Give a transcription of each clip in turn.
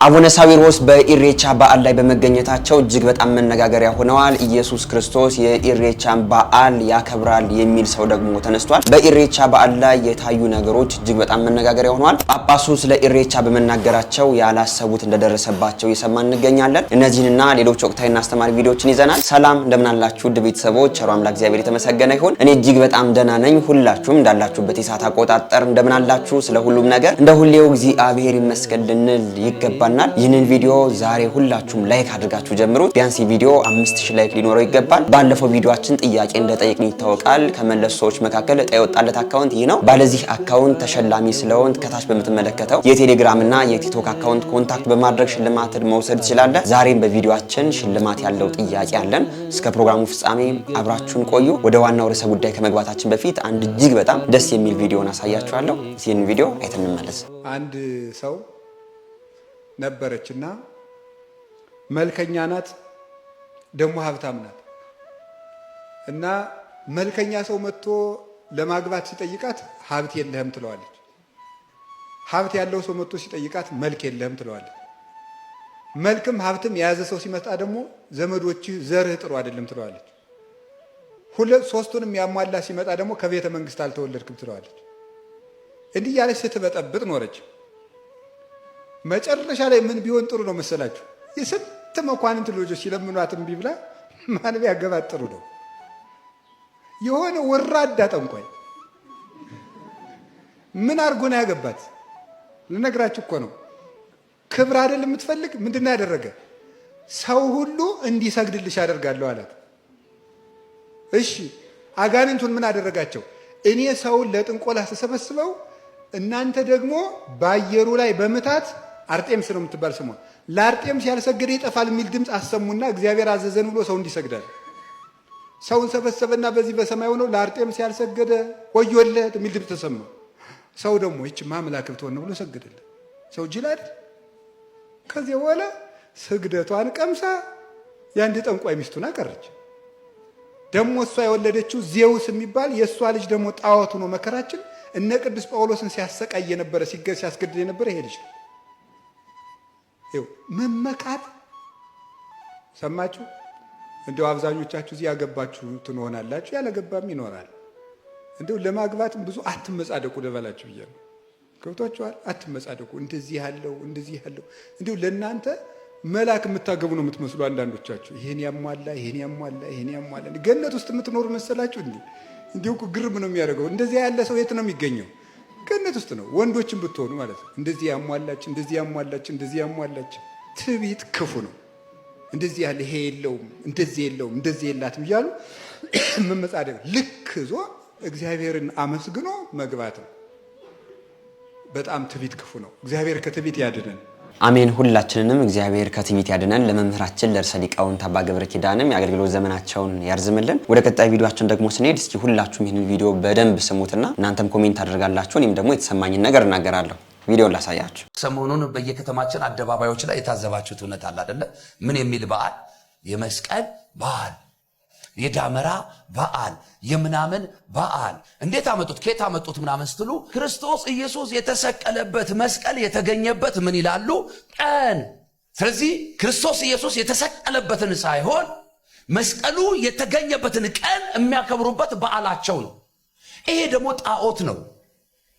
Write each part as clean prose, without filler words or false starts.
አቡነ ሳዊሮስ በኢሬቻ በዓል ላይ በመገኘታቸው እጅግ በጣም መነጋገሪያ ሆነዋል። ኢየሱስ ክርስቶስ የኢሬቻን በዓል ያከብራል የሚል ሰው ደግሞ ተነስቷል። በኢሬቻ በዓል ላይ የታዩ ነገሮች እጅግ በጣም መነጋገሪያ ሆነዋል። ጳጳሱ ስለ ኢሬቻ በመናገራቸው ያላሰቡት እንደደረሰባቸው እየሰማን እንገኛለን። እነዚህንና ሌሎች ወቅታዊና አስተማሪ ቪዲዮዎችን ይዘናል። ሰላም እንደምን አላችሁ ውድ ቤተሰቦች? ቸሩ አምላክ እግዚአብሔር የተመሰገነ ይሁን። እኔ እጅግ በጣም ደህና ነኝ። ሁላችሁም እንዳላችሁበት የሰዓት አቆጣጠር እንደምን አላችሁ? ስለ ሁሉም ነገር እንደ ሁሌው እግዚአብሔር ይመስገን ልንል ይገባል። ይህንን ቪዲዮ ዛሬ ሁላችሁም ላይክ አድርጋችሁ ጀምሩት። ቢያንስ ቪዲዮ 5000 ላይክ ሊኖረው ይገባል። ባለፈው ቪዲዮአችን ጥያቄ እንደጠየቅን ይታወቃል። ከመለሱ ሰዎች መካከል እጣ የወጣለት አካውንት ይህ ነው። ባለዚህ አካውንት ተሸላሚ ስለሆን ከታች በምትመለከተው የቴሌግራም እና የቲክቶክ አካውንት ኮንታክት በማድረግ ሽልማትን መውሰድ ትችላለህ። ዛሬም በቪዲዮአችን ሽልማት ያለው ጥያቄ አለን። እስከ ፕሮግራሙ ፍጻሜ አብራችሁን ቆዩ። ወደ ዋናው ርዕሰ ጉዳይ ከመግባታችን በፊት አንድ እጅግ በጣም ደስ የሚል ቪዲዮን አሳያችኋለሁ። ይህን ቪዲዮ አይተን እንመለስ። አንድ ሰው ነበረችና መልከኛ ናት፣ ደሞ ሀብታም ናት። እና መልከኛ ሰው መጥቶ ለማግባት ሲጠይቃት ሀብት የለህም ትለዋለች። ሀብት ያለው ሰው መጥቶ ሲጠይቃት መልክ የለህም ትለዋለች። መልክም ሀብትም የያዘ ሰው ሲመጣ ደግሞ ዘመዶችህ ዘርህ ጥሩ አይደለም ትለዋለች። ሶስቱንም ያሟላ ሲመጣ ደግሞ ከቤተ መንግስት አልተወለድክም ትለዋለች። እንዲህ ያለች ስትበጠብጥ ኖረች። መጨረሻ ላይ ምን ቢሆን ጥሩ ነው መሰላችሁ? የስንት መኳንንት ልጆች ሲለምኗት እምቢ ብላ ማን ቢያገባት ጥሩ ነው? የሆነ ወራዳ ጠንቋይ ምን አድርጎ ነው ያገባት? ልነግራችሁ እኮ ነው። ክብር አይደል የምትፈልግ? ምንድነው ያደረገ? ሰው ሁሉ እንዲሰግድልሽ አደርጋለሁ አላት። እሺ አጋንንቱን ምን አደረጋቸው? እኔ ሰውን ለጥንቆላ ተሰበስበው እናንተ ደግሞ በአየሩ ላይ በመታት አርጤምስ ነው የምትባል ስሟ፣ ለአርጤምስ ያልሰገደ ይጠፋል የሚል ድምፅ አሰሙና እግዚአብሔር አዘዘን ብሎ ሰው እንዲሰግዳል ሰውን ሰበሰበና በዚህ በሰማይ ሆኖ ለአርጤምስ ያልሰገደ ወዮለት የሚል ድምፅ ተሰማ። ሰው ደግሞ ይህች ማምላክ ብትሆን ነው ብሎ ሰገደለት። ሰው ጅል አይደል? ከዚህ በኋላ ስግደቷን ቀምሳ የአንድ ጠንቋይ ሚስቱን አቀረች። ደግሞ እሷ የወለደችው ዜውስ የሚባል የእሷ ልጅ ደግሞ ጣዖት ሆኖ መከራችን እነ ቅዱስ ጳውሎስን ሲያሰቃይ የነበረ ሲያስገድል የነበረ ይሄ ልጅ ነው። መመካት ሰማችሁ? እንደው አብዛኞቻችሁ እዚህ ያገባችሁ ትሆናላችሁ፣ ያለገባም ይኖራል። እንደው ለማግባትም ብዙ አትመጻደቁ ደበላችሁ ብዬ ነው። ገብቷችኋል? አትመጻደቁ። እንደዚህ ያለው እንደው ለእናንተ መላክ የምታገቡ ነው የምትመስሉ አንዳንዶቻችሁ። ይሄን ያሟላ ገነት ውስጥ የምትኖሩ መሰላችሁ እንዴ? እንዲሁ ግርም ነው የሚያደርገው። እንደዚህ ያለ ሰው የት ነው የሚገኘው? ገነት ውስጥ ነው። ወንዶችን ብትሆኑ ማለት ነው። እንደዚህ ያሟላች ትዕቢት ክፉ ነው። እንደዚህ ያለ ይሄ የለውም፣ እንደዚህ የላትም እያሉ መመጻደቅ ልክ ዞ እግዚአብሔርን አመስግኖ መግባት ነው። በጣም ትዕቢት ክፉ ነው። እግዚአብሔር ከትዕቢት ያድነን። አሜን። ሁላችንንም እግዚአብሔር ከትዕቢት ያድነን። ለመምህራችን ለርዕሰ ሊቃውንት አባ ገብረ ኪዳንም የአገልግሎት ዘመናቸውን ያርዝምልን። ወደ ቀጣይ ቪዲዮአችን ደግሞ ስንሄድ እስኪ ሁላችሁም ይህንን ቪዲዮ በደንብ ስሙትና እናንተም ኮሜንት አድርጋላችሁ፣ እኔም ደግሞ የተሰማኝን ነገር እናገራለሁ። ቪዲዮን ላሳያችሁ። ሰሞኑን በየከተማችን አደባባዮች ላይ የታዘባችሁት እውነት አለ አይደለ? ምን የሚል በዓል? የመስቀል በዓል፣ የዳመራ በዓል፣ የምናምን በዓል። እንዴት አመጡት? ከየት አመጡት? ምናምን ስትሉ ክርስቶስ ኢየሱስ የተሰቀለበት መስቀል የተገኘበት ምን ይላሉ? ቀን። ስለዚህ ክርስቶስ ኢየሱስ የተሰቀለበትን ሳይሆን መስቀሉ የተገኘበትን ቀን የሚያከብሩበት በዓላቸው ነው። ይሄ ደግሞ ጣዖት ነው።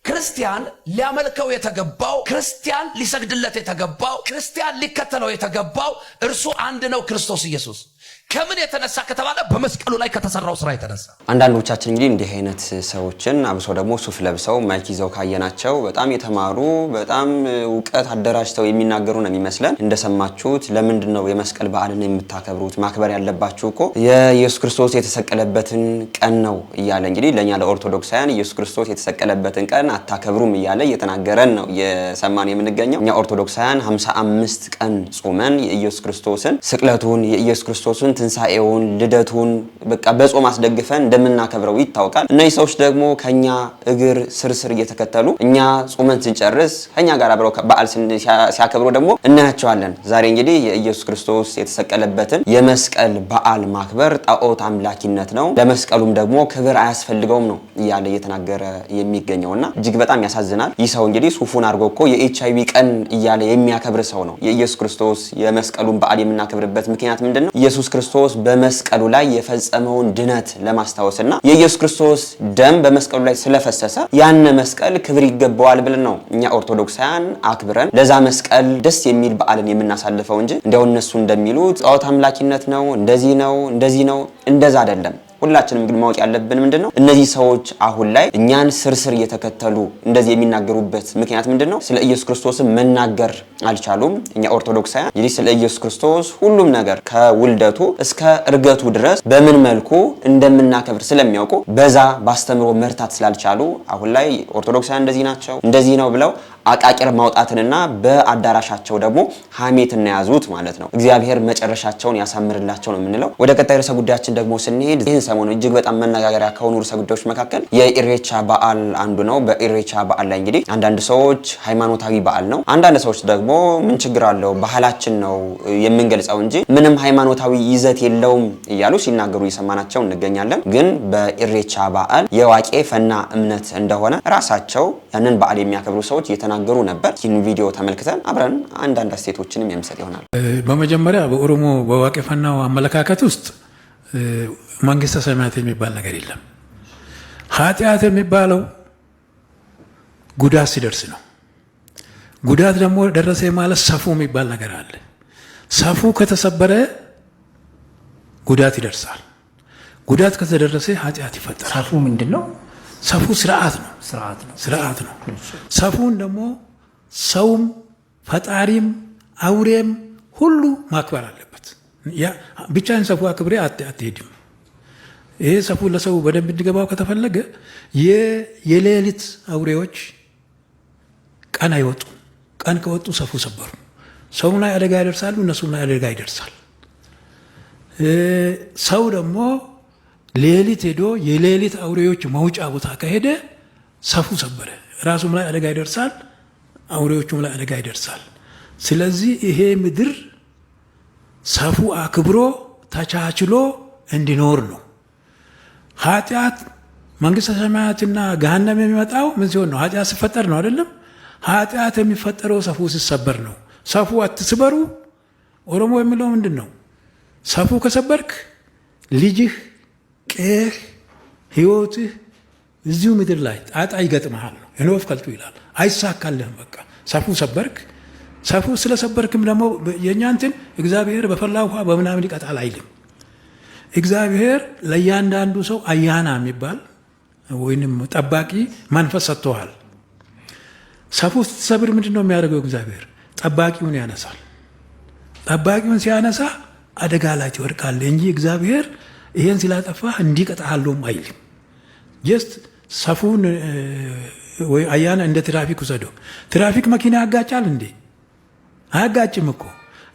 ክርስቲያን ሊያመልከው የተገባው፣ ክርስቲያን ሊሰግድለት የተገባው፣ ክርስቲያን ሊከተለው የተገባው እርሱ አንድ ነው፣ ክርስቶስ ኢየሱስ። ከምን የተነሳ ከተባለ በመስቀሉ ላይ ከተሰራው ስራ የተነሳ። አንዳንዶቻችን እንግዲህ እንዲህ አይነት ሰዎችን አብሶ ደግሞ ሱፍ ለብሰው ማይክ ይዘው ካየናቸው በጣም የተማሩ በጣም ዕውቀት አደራጅተው የሚናገሩ ነው የሚመስለን። እንደሰማችሁት ለምንድን ነው የመስቀል በዓልን የምታከብሩት? ማክበር ያለባችሁ እኮ የኢየሱስ ክርስቶስ የተሰቀለበትን ቀን ነው እያለ እንግዲህ ለእኛ ለኦርቶዶክሳውያን ኢየሱስ ክርስቶስ የተሰቀለበትን ቀን አታከብሩም እያለ እየተናገረን ነው የሰማን የምንገኘው። እኛ ኦርቶዶክሳውያን 55 ቀን ጾመን የኢየሱስ ክርስቶስን ስቅለቱን የኢየሱስ ክርስቶስን ትንሳኤውን ልደቱን በቃ በጾም አስደግፈን እንደምናከብረው ይታወቃል። እነዚህ ሰዎች ደግሞ ከኛ እግር ስርስር እየተከተሉ እኛ ጾመን ስንጨርስ ከኛ ጋር አብረው በዓል ሲያከብሩ ደግሞ እናያቸዋለን። ዛሬ እንግዲህ የኢየሱስ ክርስቶስ የተሰቀለበትን የመስቀል በዓል ማክበር ጣዖት አምላኪነት ነው፣ ለመስቀሉም ደግሞ ክብር አያስፈልገውም ነው እያለ እየተናገረ የሚገኘውና እጅግ በጣም ያሳዝናል። ይህ ሰው እንግዲህ ሱፉን አድርጎ እኮ የኤችአይቪ ቀን እያለ የሚያከብር ሰው ነው። የኢየሱስ ክርስቶስ የመስቀሉን በዓል የምናከብርበት ምክንያት ምንድነው? ኢየሱስ ክርስቶስ በመስቀሉ ላይ የፈጸመውን ድነት ለማስታወስና የኢየሱስ ክርስቶስ ደም በመስቀሉ ላይ ስለፈሰሰ ያን መስቀል ክብር ይገባዋል ብለን ነው እኛ ኦርቶዶክሳውያን አክብረን ለዛ መስቀል ደስ የሚል በዓልን የምናሳልፈው እንጂ እንደው እነሱ እንደሚሉት ጣዖት አምላኪነት ነው፣ እንደዚህ ነው፣ እንደዛ አይደለም። ሁላችንም ግን ማወቅ ያለብን ምንድነው እነዚህ ሰዎች አሁን ላይ እኛን ስርስር እየተከተሉ እንደዚህ የሚናገሩበት ምክንያት ምንድነው? ስለ ኢየሱስ ክርስቶስ መናገር አልቻሉም። እኛ ኦርቶዶክሳውያን እንግዲህ ስለ ኢየሱስ ክርስቶስ ሁሉም ነገር ከውልደቱ እስከ እርገቱ ድረስ በምን መልኩ እንደምናከብር ስለሚያውቁ በዛ ባስተምሮ መርታት ስላልቻሉ አሁን ላይ ኦርቶዶክሳውያን እንደዚህ ናቸው እንደዚህ ነው ብለው አቃቂር ማውጣትንና በአዳራሻቸው ደግሞ ሐሜትን ያዙት ማለት ነው። እግዚአብሔር መጨረሻቸውን ያሳምርላቸው ነው የምንለው። ወደ ቀጣይ ርዕሰ ጉዳያችን ደግሞ ስንሄድ ይህን ሰሞኑ እጅግ በጣም መነጋገሪያ ከሆኑ ርዕሰ ጉዳዮች መካከል የኢሬቻ በዓል አንዱ ነው። በኢሬቻ በዓል ላይ እንግዲህ አንዳንድ ሰዎች ሃይማኖታዊ በዓል ነው፣ አንዳንድ ሰዎች ደግሞ ምን ችግር አለው ባህላችን ነው የምንገልጸው እንጂ ምንም ሃይማኖታዊ ይዘት የለውም እያሉ ሲናገሩ እየሰማናቸው እንገኛለን። ግን በኢሬቻ በዓል የዋቄ ፈና እምነት እንደሆነ ራሳቸው ያንን በዓል የሚያከብሩ ሰዎች ተናገሩ ነበር። ይህን ቪዲዮ ተመልክተን አብረን አንዳንድ አስተያየቶችንም የምሰጥ ይሆናል። በመጀመሪያ በኦሮሞ በዋቄ ፈናው አመለካከት ውስጥ መንግስተ ሰማያት የሚባል ነገር የለም። ኃጢአት የሚባለው ጉዳት ሲደርስ ነው። ጉዳት ደግሞ ደረሰ ማለት ሰፉ የሚባል ነገር አለ። ሰፉ ከተሰበረ ጉዳት ይደርሳል። ጉዳት ከተደረሰ ኃጢአት ይፈጠራል። ሰፉ ምንድን ነው? ሰፉ ስርዓት ነው። ሰፉን ደግሞ ሰውም ፈጣሪም አውሬም ሁሉ ማክበር አለበት። ብቻን ሰፉ አክብሬ አትሄድም። ይሄ ሰፉ ለሰው በደንብ እንዲገባው ከተፈለገ የሌሊት አውሬዎች ቀን አይወጡም። ቀን ከወጡ ሰፉ ሰበሩ። ሰው ላይ አደጋ ይደርሳሉ፣ እነሱም ላይ አደጋ ይደርሳል። ሰው ደግሞ ሌሊት ሄዶ የሌሊት አውሬዎች መውጫ ቦታ ከሄደ ሰፉ ሰበረ። ራሱም ላይ አደጋ ይደርሳል፣ አውሬዎቹም ላይ አደጋ ይደርሳል። ስለዚህ ይሄ ምድር ሰፉ አክብሮ ተቻችሎ እንዲኖር ነው። ኃጢአት መንግስተ ሰማያትና ገሃነም የሚመጣው ምን ሲሆን ነው? ኃጢአት ሲፈጠር ነው አይደለም? ኃጢአት የሚፈጠረው ሰፉ ሲሰበር ነው። ሰፉ አትስበሩ። ኦሮሞ የሚለው ምንድን ነው? ሰፉ ከሰበርክ ልጅህ ቄህ ህይወትህ እዚሁ ምድር ላይ ጣጣ ይገጥመሃል ነው። የኖፍ ከልቱ ይላል። አይሳካልህም። በቃ ሰፉ ሰበርክ። ሰፉ ስለሰበርክም ደግሞ የእኛንትን እግዚአብሔር በፈላ ውሃ በምናምን ይቀጣል አይልም። እግዚአብሔር ለእያንዳንዱ ሰው አያና የሚባል ወይንም ጠባቂ መንፈስ ሰጥተዋል። ሰፉ ስትሰብር ምንድን ነው የሚያደርገው? እግዚአብሔር ጠባቂውን ያነሳል። ጠባቂውን ሲያነሳ አደጋ ላይ ትወድቃለህ እንጂ እግዚአብሔር ይሄን ስላጠፋህ እንዲቀጣሃለውም አይልም። ጀስት ሰፉን ወይ አያና እንደ ትራፊክ ውሰደው። ትራፊክ መኪና ያጋጫል እንዴ? አያጋጭም እኮ።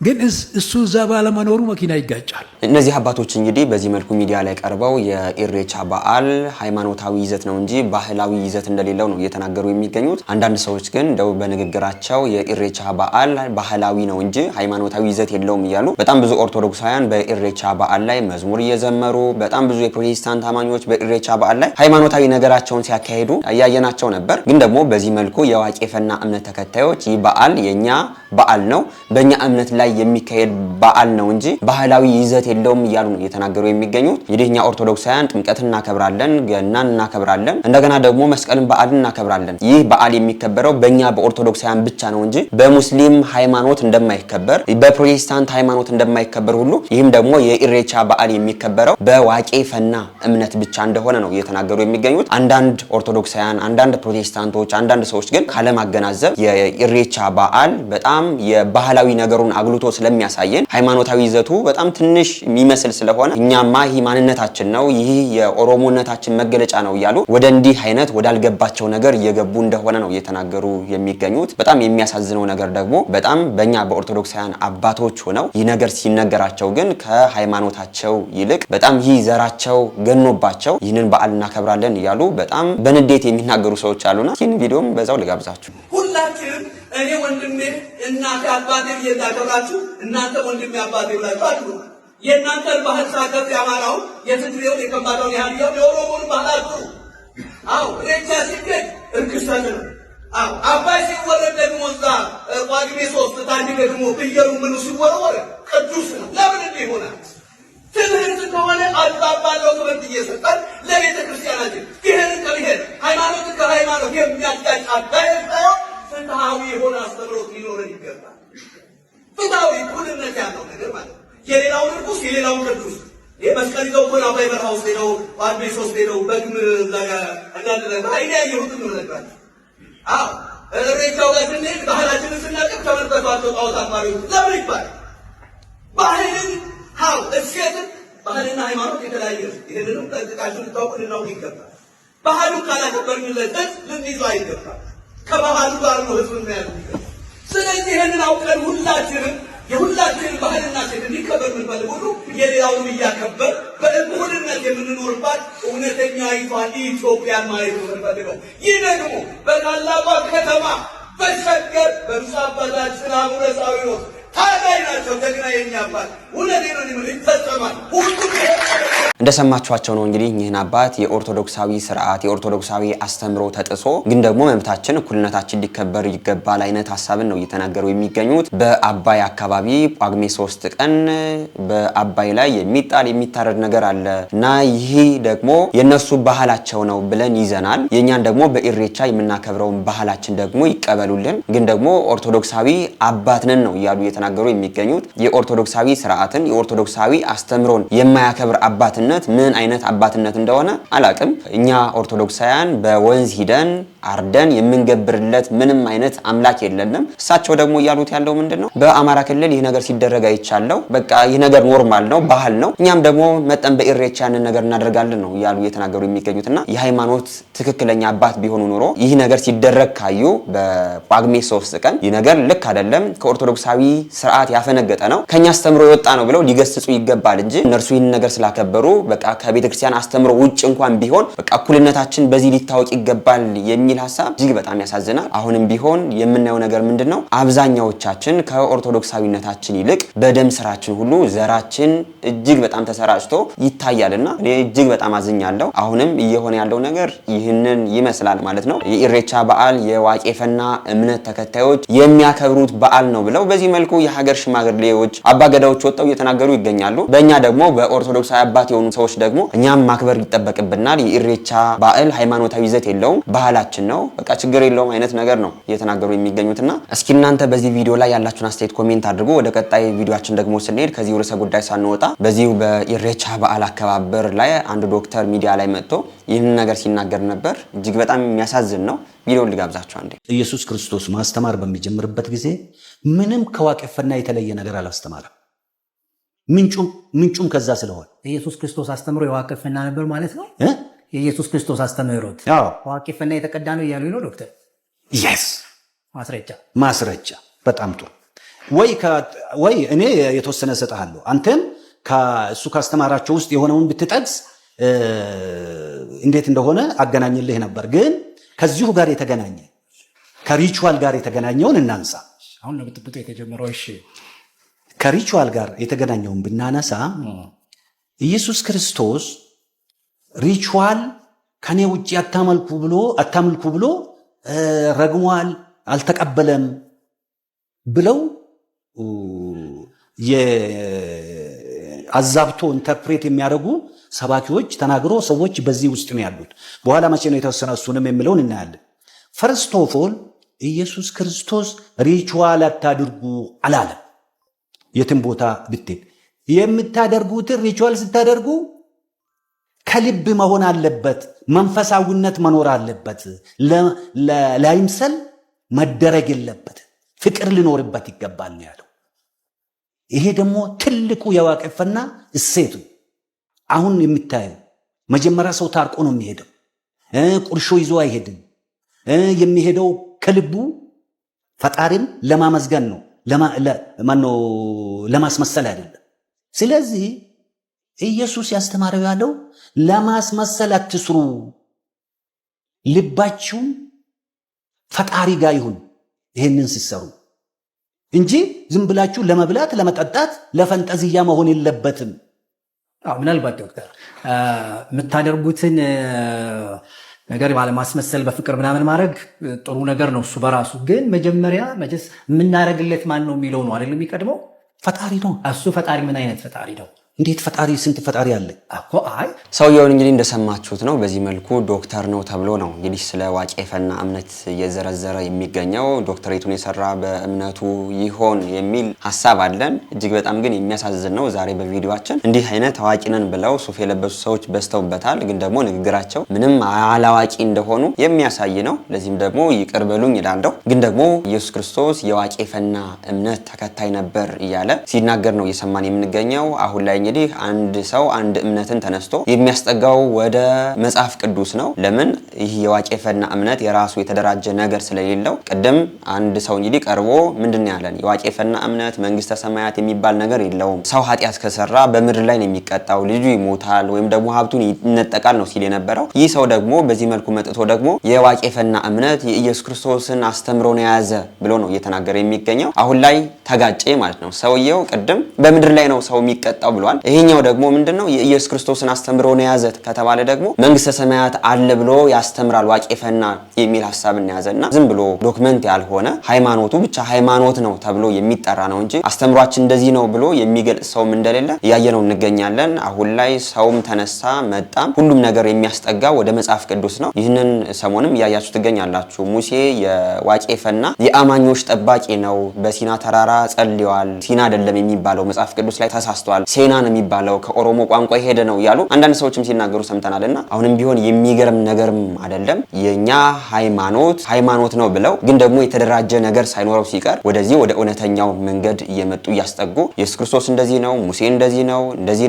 ግን እሱ እዛ ባለመኖሩ መኪና ይጋጫል። እነዚህ አባቶች እንግዲህ በዚህ መልኩ ሚዲያ ላይ ቀርበው የኢሬቻ በዓል ሃይማኖታዊ ይዘት ነው እንጂ ባህላዊ ይዘት እንደሌለው ነው እየተናገሩ የሚገኙት። አንዳንድ ሰዎች ግን እንደው በንግግራቸው የኢሬቻ በዓል ባህላዊ ነው እንጂ ሃይማኖታዊ ይዘት የለውም እያሉ በጣም ብዙ ኦርቶዶክሳውያን በኢሬቻ በዓል ላይ መዝሙር እየዘመሩ፣ በጣም ብዙ የፕሮቴስታንት አማኞች በኢሬቻ በዓል ላይ ሃይማኖታዊ ነገራቸውን ሲያካሂዱ እያየናቸው ነበር። ግን ደግሞ በዚህ መልኩ የዋቄ ፈና እምነት ተከታዮች ይህ በዓል የኛ በዓል ነው፣ በእኛ እምነት ላይ የሚካሄድ በዓል ነው እንጂ ባህላዊ ይዘት የለውም እያሉ ነው እየተናገሩ የሚገኙት። እንግዲህ እኛ ኦርቶዶክሳውያን ጥምቀትን እናከብራለን፣ ገናን እናከብራለን፣ እንደገና ደግሞ መስቀልን በዓልን እናከብራለን። ይህ በዓል የሚከበረው በእኛ በኦርቶዶክሳውያን ብቻ ነው እንጂ በሙስሊም ሃይማኖት እንደማይከበር፣ በፕሮቴስታንት ሃይማኖት እንደማይከበር ሁሉ ይህም ደግሞ የኢሬቻ በዓል የሚከበረው በዋቄ ፈና እምነት ብቻ እንደሆነ ነው እየተናገሩ የሚገኙት። አንዳንድ ኦርቶዶክሳውያን፣ አንዳንድ ፕሮቴስታንቶች፣ አንዳንድ ሰዎች ግን ካለማገናዘብ የኢሬቻ በዓል በጣም የባህላዊ ነገሩን አግሎ አጉልቶ ስለሚያሳየን ሃይማኖታዊ ይዘቱ በጣም ትንሽ የሚመስል ስለሆነ እኛማ ይህ ማንነታችን ነው፣ ይህ የኦሮሞነታችን መገለጫ ነው እያሉ ወደ እንዲህ አይነት ወዳልገባቸው ነገር እየገቡ እንደሆነ ነው እየተናገሩ የሚገኙት። በጣም የሚያሳዝነው ነገር ደግሞ በጣም በእኛ በኦርቶዶክሳውያን አባቶች ሆነው ይህ ነገር ሲነገራቸው ግን ከሃይማኖታቸው ይልቅ በጣም ይህ ዘራቸው ገኖባቸው ይህንን በዓል እናከብራለን እያሉ በጣም በንዴት የሚናገሩ ሰዎች አሉና ይህን ቪዲዮም በዛው ልጋብዛችሁ። ሁላችንም እኔ ወንድሜ እናቴ አባቴ እያከብራችሁ እናንተ ወንድሜ አባቴ ብላችሁ አድሩ። የእናንተን ባህል ሳከብር የአማራውን፣ የትግሬውን፣ የከምባታውን፣ የሀዲያውን፣ የኦሮሞውን ባህል አድሩ። አዎ ኢሬቻ ሲገኝ እርክሰት ነው። አዎ አባይ ሲወረድ ደግሞ እዛ ጳጉሜ 3 ታንዲ ደግሞ ፍየሉ ምኑ ሲወረወር ቅዱስ ነው። ለምን እንዲህ ይሆናል? ትምህርት ከሆነ አግባብ ባለው ትምህርት እየሰጠን ለቤተ ክርስቲያናችን ብሔርን ከብሔር ሃይማኖትን ከሃይማኖት የሚያጋጭ አካሄድ ሳይሆን ፍትሐዊ የሆነ አስተምሮት ሊኖረን ይገባል። ፍትሐዊ እኩልነት ያለው ነገር ማለት ነው። የሌላውን ርኩስ የሌላውን ቅዱስ መስቀል ይዘው እኮ አባይ በረሃ ውስጥ ሄደው ጳጉሜ 3 ሄደው በግም አንዳንድ ነገር አይኔ ያየሁትን ነው ነግራቸው። አዎ እሬቻው ጋር ስንሄድ ባህላችንን ስናቀብ ተመልከቷቸው ጣዖት አማሪዎች ለምን ይባላል? ባህልን ሀው እሴትን ባህልና ሃይማኖት የተለያየ ነው። ይህንንም ጠንቅቃችሁ ልታውቁ ልናውቅ ይገባል። ባህሉን ካላከበርንለት ልንይዙ አይገባል። ከባህሉ ጋር ነው ህዝብ ያሉ ይገባል። ስለዚህ ይህንን አውቀን ሁላችንም የሁላችንን ባህልና ሴት እንዲከበር የምንፈልግ ሁሉ የሌላውን እያከበር በእኩልነት የምንኖርባት እውነተኛ ኢትዮጵያን ማየት ነው የምንፈልገው። ይህ ደግሞ በታላቋ ከተማ በሸገር በብፁዕ አባታችን አቡነ ሳዊሮስ ታጋይ ናቸው። ደግና የኛ አባት እውነቴ ነው ይፈጸማል። እንደሰማችኋቸው ነው እንግዲህ ይህን አባት የኦርቶዶክሳዊ ስርዓት የኦርቶዶክሳዊ አስተምሮ ተጥሶ ግን ደግሞ መብታችን እኩልነታችን ሊከበር ይገባል አይነት ሐሳብን ነው እየተናገሩ የሚገኙት። በአባይ አካባቢ ጳጉሜ 3 ቀን በአባይ ላይ የሚጣል የሚታረድ ነገር አለ እና ይህ ደግሞ የነሱ ባህላቸው ነው ብለን ይዘናል። የኛን ደግሞ በኢሬቻ የምናከብረውን ባህላችን ደግሞ ይቀበሉልን፣ ግን ደግሞ ኦርቶዶክሳዊ አባት ነን ነው እያሉ እየተናገሩ የሚገኙት። የኦርቶዶክሳዊ ስርዓትን የኦርቶዶክሳዊ አስተምሮን የማያከብር አባትን ምን አይነት አባትነት እንደሆነ አላቅም። እኛ ኦርቶዶክሳውያን በወንዝ ሂደን አርደን የምንገብርለት ምንም አይነት አምላክ የለንም። እሳቸው ደግሞ እያሉት ያለው ምንድነው? በአማራ ክልል ይህ ነገር ሲደረግ አይቻለው፣ በቃ ይህ ነገር ኖርማል ነው፣ ባህል ነው፣ እኛም ደግሞ መጠን በኢሬቻ ያንን ነገር እናደርጋለን ነው እያሉ እየተናገሩ የሚገኙትና የሃይማኖት ትክክለኛ አባት ቢሆኑ ኑሮ ይህ ነገር ሲደረግ ካዩ በጳጉሜ 3 ቀን ይህ ነገር ልክ አይደለም፣ ከኦርቶዶክሳዊ ስርዓት ያፈነገጠ ነው፣ ከኛ አስተምሮ የወጣ ነው ብለው ሊገስጹ ይገባል እንጂ እነርሱ ይህን ነገር ስላከበሩ በቃ ከቤተክርስቲያን አስተምሮ ውጭ እንኳን ቢሆን በቃ እኩልነታችን በዚህ ሊታወቅ ይገባል የሚል ሐሳብ እጅግ በጣም ያሳዝናል። አሁንም ቢሆን የምናየው ነገር ምንድነው? አብዛኛዎቻችን ከኦርቶዶክሳዊነታችን ይልቅ በደም ስራችን ሁሉ ዘራችን እጅግ በጣም ተሰራጭቶ ይታያልና እኔ እጅግ በጣም አዝኛለሁ። አሁንም እየሆነ ያለው ነገር ይህንን ይመስላል ማለት ነው። የኢሬቻ በዓል የዋቄፈና እምነት ተከታዮች የሚያከብሩት በዓል ነው ብለው በዚህ መልኩ የሀገር ሽማግሌዎች አባገዳዎች ወጣው እየተናገሩ ይገኛሉ። በእኛ ደግሞ በኦርቶዶክሳዊ አባት የሆኑ ሰዎች ደግሞ እኛም ማክበር ይጠበቅብናል። የኢሬቻ በዓል ሃይማኖታዊ ይዘት የለውም፣ ባህላችን ነው፣ በቃ ችግር የለውም አይነት ነገር ነው እየተናገሩ የሚገኙትና እስኪ እናንተ በዚህ ቪዲዮ ላይ ያላችሁን አስተያየት ኮሜንት አድርጉ። ወደ ቀጣይ ቪዲዮአችን ደግሞ ስንሄድ ከዚህ ርዕሰ ጉዳይ ሳንወጣ በዚሁ በኢሬቻ በዓል አከባበር ላይ አንድ ዶክተር ሚዲያ ላይ መጥቶ ይህን ነገር ሲናገር ነበር። እጅግ በጣም የሚያሳዝን ነው። ቪዲዮውን ልጋብዛችሁ አንዴ። ኢየሱስ ክርስቶስ ማስተማር በሚጀምርበት ጊዜ ምንም ከዋቄፈና የተለየ ነገር አላስተማረም። ምንጩም ከዛ ስለሆነ ኢየሱስ ክርስቶስ አስተምሮ የዋቄፈና ነበር ማለት ነው። የኢየሱስ ክርስቶስ አስተምሮት ዋቄፈና የተቀዳ ነው እያሉ ነው ዶክተር። yes ማስረጃ በጣም ጥሩ። ወይ እኔ የተወሰነ እሰጥሃለሁ፣ አንተም ከእሱ ካስተማራቸው ውስጥ የሆነውን ብትጠቅስ እንዴት እንደሆነ አገናኝልህ ነበር። ግን ከዚሁ ጋር የተገናኘ ከሪቹዋል ጋር የተገናኘውን እናንሳ። አሁን ነው ብጥብጡ የተጀመረው። እሺ ከሪቹዋል ጋር የተገናኘውን ብናነሳ ኢየሱስ ክርስቶስ ሪቹዋል ከኔ ውጪ አታምልኩ ብሎ ረግሟል፣ አልተቀበለም ብለው አዛብቶ ኢንተርፕሬት የሚያደርጉ ሰባኪዎች ተናግሮ ሰዎች በዚህ ውስጥ ነው ያሉት። በኋላ መቼ ነው የተወሰነ እሱንም የሚለውን እናያለን። ፈርስት ኦፍ ኦል ኢየሱስ ክርስቶስ ሪቹዋል አታድርጉ አላለም። የትም ቦታ ብትሄድ የምታደርጉትን ሪቹዋል ስታደርጉ ከልብ መሆን አለበት፣ መንፈሳዊነት መኖር አለበት። ላይምሰል መደረግ የለበት፣ ፍቅር ሊኖርበት ይገባል ነው ያለው። ይሄ ደግሞ ትልቁ የዋቄፈና እሴቱ አሁን የሚታየው መጀመሪያ ሰው ታርቆ ነው የሚሄደው። ቁርሾ ይዞ አይሄድም። የሚሄደው ከልቡ ፈጣሪን ለማመስገን ነው፣ ለማስመሰል አይደለም። ስለዚህ ኢየሱስ ያስተማረው ያለው ለማስመሰል አትስሩ፣ ልባችሁ ፈጣሪ ጋር ይሁን ይሄንን ሲሰሩ እንጂ ዝም ብላችሁ ለመብላት፣ ለመጠጣት፣ ለፈንጠዝያ መሆን የለበትም። ምናልባት ዶክተር የምታደርጉትን ነገር ማስመሰል በፍቅር ምናምን ማድረግ ጥሩ ነገር ነው እሱ በራሱ ግን መጀመሪያ መጀስ የምናደርግለት ማን ነው የሚለው ነው አይደል የሚቀድመው? ፈጣሪ ነው። እሱ ፈጣሪ ምን አይነት ፈጣሪ ነው? እንዴት ፈጣሪ? ስንት ፈጣሪ አለ እኮ። አይ ሰውየውን እንግዲህ እንደሰማችሁት ነው። በዚህ መልኩ ዶክተር ነው ተብሎ ነው እንግዲህ ስለ ዋቄፈና እምነት እየዘረዘረ የሚገኘው። ዶክተሬቱን የሰራ በእምነቱ ይሆን የሚል ሀሳብ አለን። እጅግ በጣም ግን የሚያሳዝን ነው። ዛሬ በቪዲዮአችን እንዲህ አይነት አዋቂ ነን ብለው ሱፍ የለበሱ ሰዎች በዝተውበታል። ግን ደግሞ ንግግራቸው ምንም አላዋቂ እንደሆኑ የሚያሳይ ነው። ለዚህም ደግሞ ይቅር በሉኝ እላለሁ። ግን ደግሞ ኢየሱስ ክርስቶስ የዋቄፈና እምነት ተከታይ ነበር እያለ ሲናገር ነው እየሰማን የምንገኘው። አሁን ላይ እንግዲህ አንድ ሰው አንድ እምነትን ተነስቶ የሚያስጠጋው ወደ መጽሐፍ ቅዱስ ነው። ለምን? ይህ የዋቄፈና እምነት የራሱ የተደራጀ ነገር ስለሌለው። ቅድም አንድ ሰው እንግዲህ ቀርቦ ምንድነው ያለን? የዋቄፈና እምነት መንግስተ ሰማያት የሚባል ነገር የለውም። ሰው ኃጢአት ከሰራ በምድር ላይ ነው የሚቀጣው፣ ልጁ ይሞታል ወይም ደግሞ ሀብቱን ይነጠቃል ነው ሲል የነበረው። ይህ ሰው ደግሞ በዚህ መልኩ መጥቶ ደግሞ የዋቄፈና እምነት የኢየሱስ ክርስቶስን አስተምሮ ነው የያዘ ብሎ ነው እየተናገረ የሚገኘው። አሁን ላይ ተጋጨ ማለት ነው። ሰውየው ቅድም በምድር ላይ ነው ሰው የሚቀጣው ብሏል። ይሄኛው ደግሞ ምንድነው? የኢየሱስ ክርስቶስን አስተምሮ ነው የያዘ ከተባለ ደግሞ መንግስተ ሰማያት አለ ብሎ ያስተምራል ዋቄፈና የሚል ሐሳብን ያዘና ዝም ብሎ ዶክመንት ያልሆነ ሃይማኖቱ ብቻ ሃይማኖት ነው ተብሎ የሚጠራ ነው እንጂ አስተምሯችን እንደዚህ ነው ብሎ የሚገልጽ ሰውም እንደሌለ እያየነው እንገኛለን። አሁን ላይ ሰውም ተነሳ መጣም ሁሉም ነገር የሚያስጠጋ ወደ መጽሐፍ ቅዱስ ነው። ይህንን ሰሞንም እያያችሁ ትገኛላችሁ። ሙሴ የዋቄፈና የአማኞች ጠባቂ ነው፣ በሲና ተራራ ጸልየዋል። ሲና አይደለም የሚባለው መጽሐፍ ቅዱስ ላይ ተሳስቷል፣ ሴና ነው የሚባለው ከኦሮሞ ቋንቋ ሄደ ነው ያሉ አንዳንድ ሰዎችም ሲናገሩ ሰምተናልና አሁንም ቢሆን የሚገርም ነገርም አይደለም። የኛ ሃይማኖት ነው ብለው ግን ደግሞ የተደራጀ ነገር ሳይኖረው ሲቀር ወደዚህ ወደ እውነተኛው መንገድ እየመጡ እያስጠጉ ኢየሱስ ክርስቶስ እንደዚህ ነው፣ ሙሴ እንደዚህ ነው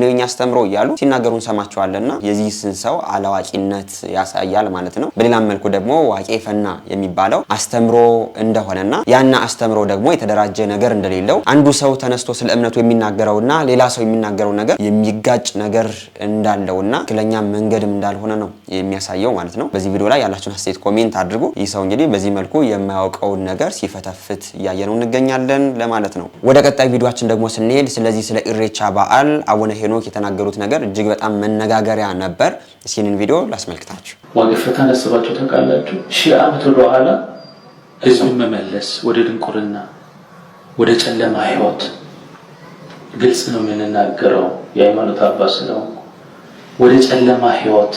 የኛ አስተምሮ እያሉ ሲናገሩ እንሰማቸዋለና የዚህ ሰው አላዋቂነት ያሳያል ማለት ነው። በሌላም መልኩ ደግሞ ዋቄፈና የሚባለው አስተምሮ እንደሆነና ያና አስተምሮ ደግሞ የተደራጀ ነገር እንደሌለው አንዱ ሰው ተነስቶ ስለ እምነቱ የሚናገረውና ሌላ ሰው የሚናገረው ነገር የሚጋጭ ነገር እንዳለውና ትክክለኛ መንገድም እንዳልሆነ ነው የሚያሳየው ማለት ነው። በዚህ ቪዲዮ ላይ ያላችሁን አስተያየት ኮሜንት አድርጉ። ይህ ሰው እንግዲህ በዚህ መልኩ የማያውቀውን ነገር ሲፈተፍት እያየነው እንገኛለን ለማለት ነው። ወደ ቀጣይ ቪዲዮአችን ደግሞ ስንሄድ ስለዚህ ስለ ኢሬቻ በዓል አቡነ ሄኖክ የተናገሩት ነገር እጅግ በጣም መነጋገሪያ ነበር። እስኪንን ቪዲዮ ላስመልክታችሁ። ዋቄፈታን አስባችሁ ታውቃላችሁ? 1000 ዓመት ወደ ኋላ ህዝብን መመለስ ወደ ድንቁርና ወደ ጨለማ ህይወት ግልጽ ነው የምንናገረው። የሃይማኖት አባት ነው። ወደ ጨለማ ህይወት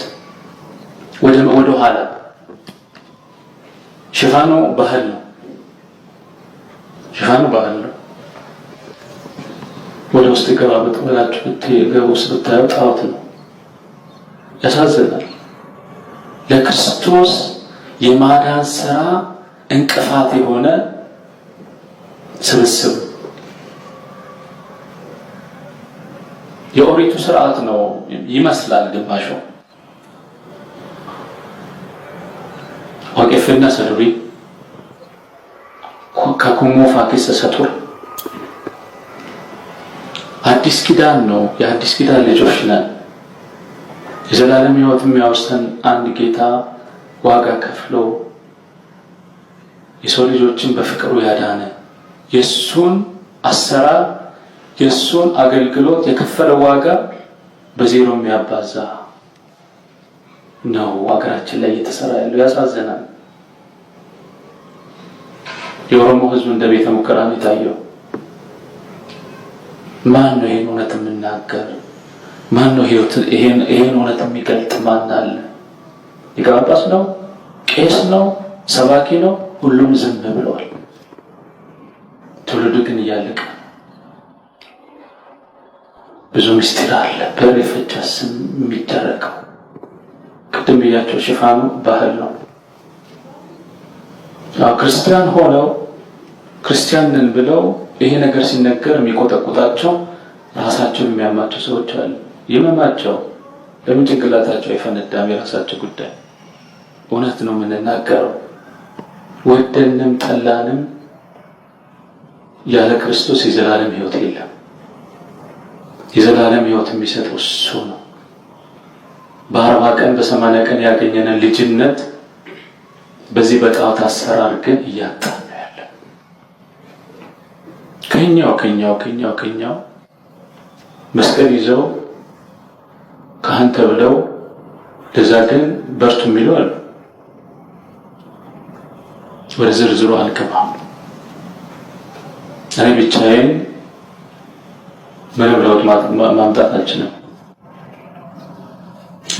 ወደ ኋላ ሽፋኑ ባህል ነው። ወደ ውስጥ ገባ ብላችሁ ብትገቡ ብታዩ ጣዖት ነው። ያሳዝናል። ለክርስቶስ የማዳን ስራ እንቅፋት የሆነ ስብስብ የኦሪቱ ስርዓት ነው ይመስላል ግማሹ። ዋቄፈና ሰዱሪ ከኩሞ ፋኪስ ሰጡር አዲስ ኪዳን ነው። የአዲስ ኪዳን ልጆች ነን። የዘላለም ህይወት የሚያወርሰን አንድ ጌታ ዋጋ ከፍሎ የሰው ልጆችን በፍቅሩ ያዳነ የሱን አሰራር የሱን አገልግሎት የከፈለ ዋጋ በዜሮ የሚያባዛ ነው ሀገራችን ላይ እየተሰራ ያለው። ያሳዝናል። የኦሮሞ ህዝብ እንደ ቤተ ሙከራ ነው የታየው። ማን ነው ይሄን እውነት የሚናገር? ማን ነው ይሄን እውነት የሚገልጥ? ማን አለ? ሊቀ ጳጳስ ነው? ቄስ ነው? ሰባኪ ነው? ሁሉም ዝም ብለዋል። ትውልዱ ግን እያለቀ ብዙ ምስጢር አለ። በሬፈቻ ስም የሚደረገው ቅድም ብያቸው ሽፋኑ ባህል ነው። ክርስቲያን ሆነው ክርስቲያንን ብለው ይሄ ነገር ሲነገር የሚቆጠቁጣቸው ራሳቸውን የሚያማቸው ሰዎች አሉ። ይመማቸው ለምን ጭንቅላታቸው አይፈነዳም? የራሳቸው ጉዳይ። እውነት ነው የምንናገረው። ወደንም ጠላንም ያለ ክርስቶስ የዘላለም ሕይወት የለም። የዘላለም ሕይወት የሚሰጠው እሱ ነው። በ40 ቀን በ80 ቀን ያገኘነን ልጅነት በዚህ በጣዖት አሰራር ግን እያጣን ነው ያለው። ከኛው መስቀል ይዘው ካህን ተብለው ለዛ ግን በርቱ የሚሉ አሉ። ወደ ዝርዝሩ አልገባም። እኔ ብቻዬን ምንም ለውጥ ማምጣት አልችልም።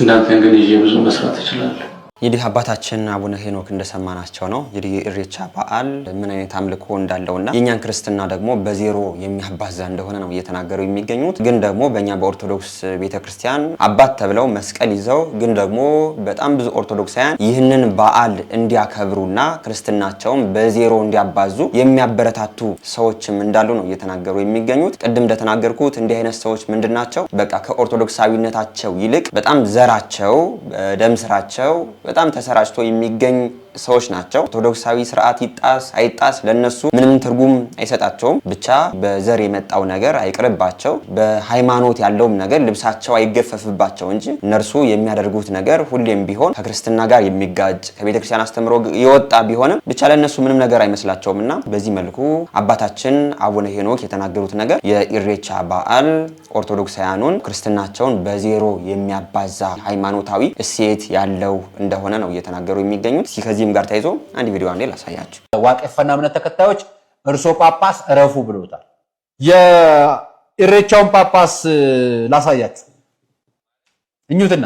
እናንተን ግን ይዤ ብዙ መስራት እችላለሁ። እንግዲህ አባታችን አቡነ ሄኖክ እንደሰማናቸው ነው እንግዲህ የኢሬቻ በዓል ምን አይነት አምልኮ እንዳለውና የኛን ክርስትና ደግሞ በዜሮ የሚያባዛ እንደሆነ ነው እየተናገሩ የሚገኙት። ግን ደግሞ በእኛ በኦርቶዶክስ ቤተክርስቲያን አባት ተብለው መስቀል ይዘው ግን ደግሞ በጣም ብዙ ኦርቶዶክሳውያን ይህንን በዓል እንዲያከብሩና ክርስትናቸውን በዜሮ እንዲያባዙ የሚያበረታቱ ሰዎችም እንዳሉ ነው እየተናገሩ የሚገኙት። ቅድም እንደተናገርኩት እንዲህ አይነት ሰዎች ምንድናቸው? በቃ ከኦርቶዶክሳዊነታቸው ይልቅ በጣም ዘራቸው ደም ስራቸው በጣም ተሰራጭቶ የሚገኝ ሰዎች ናቸው። ኦርቶዶክሳዊ ስርዓት ይጣስ አይጣስ ለነሱ ምንም ትርጉም አይሰጣቸውም። ብቻ በዘር የመጣው ነገር አይቅርባቸው፣ በሃይማኖት ያለውም ነገር ልብሳቸው አይገፈፍባቸው እንጂ እነርሱ የሚያደርጉት ነገር ሁሌም ቢሆን ከክርስትና ጋር የሚጋጭ ከቤተክርስቲያን አስተምሮ የወጣ ቢሆንም ብቻ ለነሱ ምንም ነገር አይመስላቸውምና በዚህ መልኩ አባታችን አቡነ ሄኖክ የተናገሩት ነገር የኢሬቻ በዓል ኦርቶዶክሳውያኑን ክርስትናቸውን በዜሮ የሚያባዛ ሃይማኖታዊ እሴት ያለው እንደሆነ ነው እየተናገሩ የሚገኙት። ከዚህም ጋር ተይዞ አንድ ቪዲዮ አንዴ ላሳያችሁ። ዋቄፈና እምነት ተከታዮች እርሶ ጳጳስ እረፉ ብለውታል። የኢሬቻውን ጳጳስ ላሳያችሁ እኙትና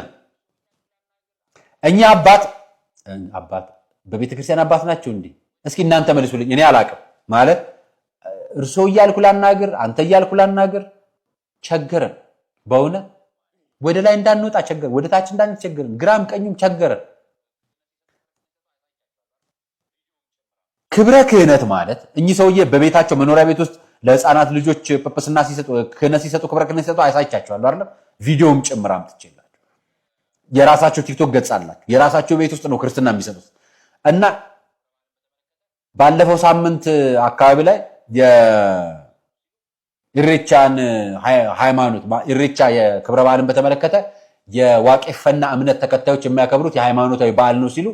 እኛ አባት በቤተክርስቲያን አባት ናቸው እንዴ? እስኪ እናንተ መልሱልኝ። እኔ አላቅም ማለት እርሶ እያልኩ ላናገር አንተ እያልኩ ላናገር ቸገረን። በእውነት ወደ ላይ እንዳንወጣ ቸገረን፣ ወደ ታች እንዳንወጣ ቸገረን፣ ግራም ቀኙም ቸገረን። ክብረ ክህነት ማለት እኚህ ሰውዬ በቤታቸው መኖሪያ ቤት ውስጥ ለህፃናት ልጆች ጵጵስና ሲሰጡ ክህነት ሲሰጡ ክብረ ክህነት ሲሰጡ አይሳይቻቸዋለሁ አይደል? ቪዲዮም ጭምር አምጥቼላችሁ የራሳቸው ቲክቶክ ገጽ አላችሁ። የራሳቸው ቤት ውስጥ ነው ክርስትና የሚሰጡት እና ባለፈው ሳምንት አካባቢ ላይ የኢሬቻን ሃይማኖት ኢሬቻ የክብረ በዓልን በተመለከተ የዋቄፈና እምነት ተከታዮች የሚያከብሩት የሃይማኖታዊ በዓል ነው ሲሉ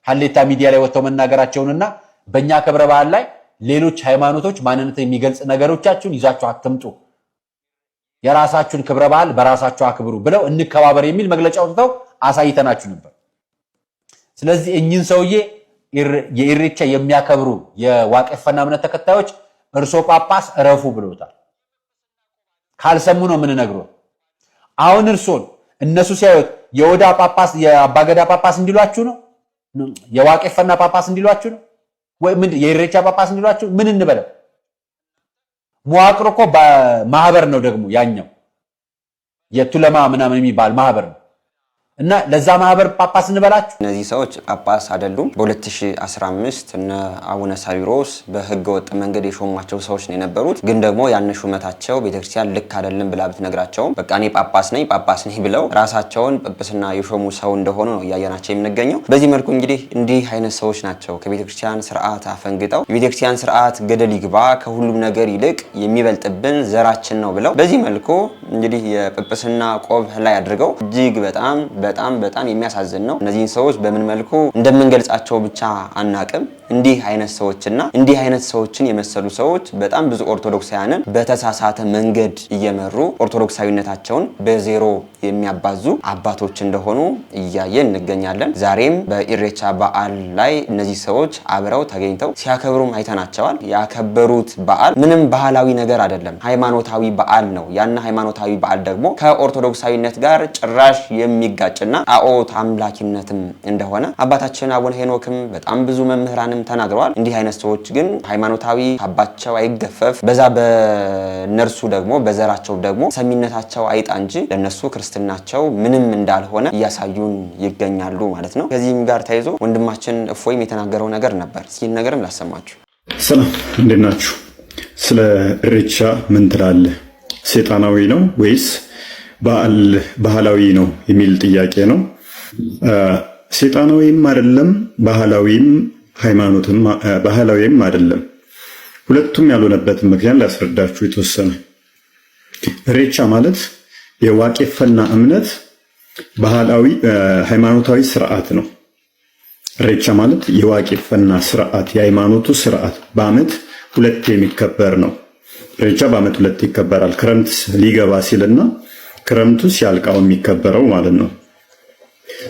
ሀሌታ ሚዲያ ላይ ወጥተው መናገራቸውንና በእኛ ክብረ በዓል ላይ ሌሎች ሃይማኖቶች ማንነት የሚገልጽ ነገሮቻችሁን ይዛችሁ አትምጡ፣ የራሳችሁን ክብረ በዓል በራሳችሁ አክብሩ ብለው እንከባበር የሚል መግለጫ ወጥተው አሳይተናችሁ ነበር። ስለዚህ እኚህን ሰውዬ የኢሬቻ የሚያከብሩ የዋቄፈና እምነት ተከታዮች እርሶ ጳጳስ እረፉ ብለውታል። ካልሰሙ ነው የምንነግረው። አሁን እርሶን እነሱ ሲያዩት የወዳ ጳጳስ የአባገዳ ጳጳስ እንዲሏችሁ ነው? የዋቄፈና ጳጳስ እንዲሏችሁ ነው ወይ? ምን የኢሬቻ ጳጳስ እንዲሏችሁ ምን እንበለው? መዋቅር እኮ በማህበር ነው ደግሞ ያኛው የቱለማ ምናምን የሚባል ማህበር ነው እና ለዛ ማህበር ጳጳስ እንበላችሁ። እነዚህ ሰዎች ጳጳስ አይደሉም። በ2015 እነ አቡነ ሳዊሮስ በህገ ወጥ መንገድ የሾሟቸው ሰዎች ነው የነበሩት። ግን ደግሞ ያን ሹመታቸው ቤተክርስቲያን ልክ አይደለም ብላ ብትነግራቸውም በቃ እኔ ጳጳስ ነኝ ብለው ራሳቸውን ጵጵስና የሾሙ ሰው እንደሆኑ ነው እያየናቸው የምንገኘው። በዚህ መልኩ እንዲህ አይነት ሰዎች ናቸው ከቤተክርስቲያን ስርዓት አፈንግጠው የቤተክርስቲያን ስርዓት ገደል ይግባ ከሁሉም ነገር ይልቅ የሚበልጥብን ዘራችን ነው ብለው በዚህ መልኩ እንግዲህ የጵጵስና ቆብ ላይ አድርገው እጅግ በጣም የሚያሳዝን ነው። እነዚህን ሰዎች በምን መልኩ እንደምንገልጻቸው ብቻ አናቅም። እንዲህ አይነት ሰዎችና እንዲህ አይነት ሰዎችን የመሰሉ ሰዎች በጣም ብዙ ኦርቶዶክሳውያንን በተሳሳተ መንገድ እየመሩ ኦርቶዶክሳዊነታቸውን በዜሮ የሚያባዙ አባቶች እንደሆኑ እያየን እንገኛለን። ዛሬም በኢሬቻ በዓል ላይ እነዚህ ሰዎች አብረው ተገኝተው ሲያከብሩም አይተናቸዋል። ያከበሩት በዓል ምንም ባህላዊ ነገር አይደለም፣ ሃይማኖታዊ በዓል ነው። ያን ሃይማኖታዊ በዓል ደግሞ ከኦርቶዶክሳዊነት ጋር ጭራሽ የሚጋጭና ጣዖት አምላኪነትም እንደሆነ አባታችን አቡነ ሄኖክም በጣም ብዙ መምህራንም ተናግረዋል። እንዲህ አይነት ሰዎች ግን ሃይማኖታዊ ካባቸው አይገፈፍ፣ በዛ በነርሱ ደግሞ በዘራቸው ደግሞ ሰሚነታቸው አይጣ እንጂ ለነሱ ክርስትናቸው ምንም እንዳልሆነ እያሳዩን ይገኛሉ ማለት ነው። ከዚህም ጋር ተያይዞ ወንድማችን እፎይም የተናገረው ነገር ነበር። እስኪ ነገርም ላሰማችሁ። ሰላም፣ እንዴት ናችሁ? ስለ ኢሬቻ ምን ትላለህ? ሰይጣናዊ ነው ወይስ ባህላዊ ነው የሚል ጥያቄ ነው። ሰይጣናዊም አይደለም፣ ባህላዊም አይደለም። ሁለቱም ያልሆነበትን ምክንያት ላስረዳችሁ የተወሰነ። ኢሬቻ ማለት የዋቄፈና እምነት ባህላዊ ሃይማኖታዊ ስርዓት ነው። ኢሬቻ ማለት የዋቄፈና ስርዓት የሃይማኖቱ ስርዓት በአመት ሁለት የሚከበር ነው። ኢሬቻ በአመት ሁለት ይከበራል። ክረምት ሊገባ ሲልና ክረምቱ ሲያልቃው የሚከበረው ማለት ነው።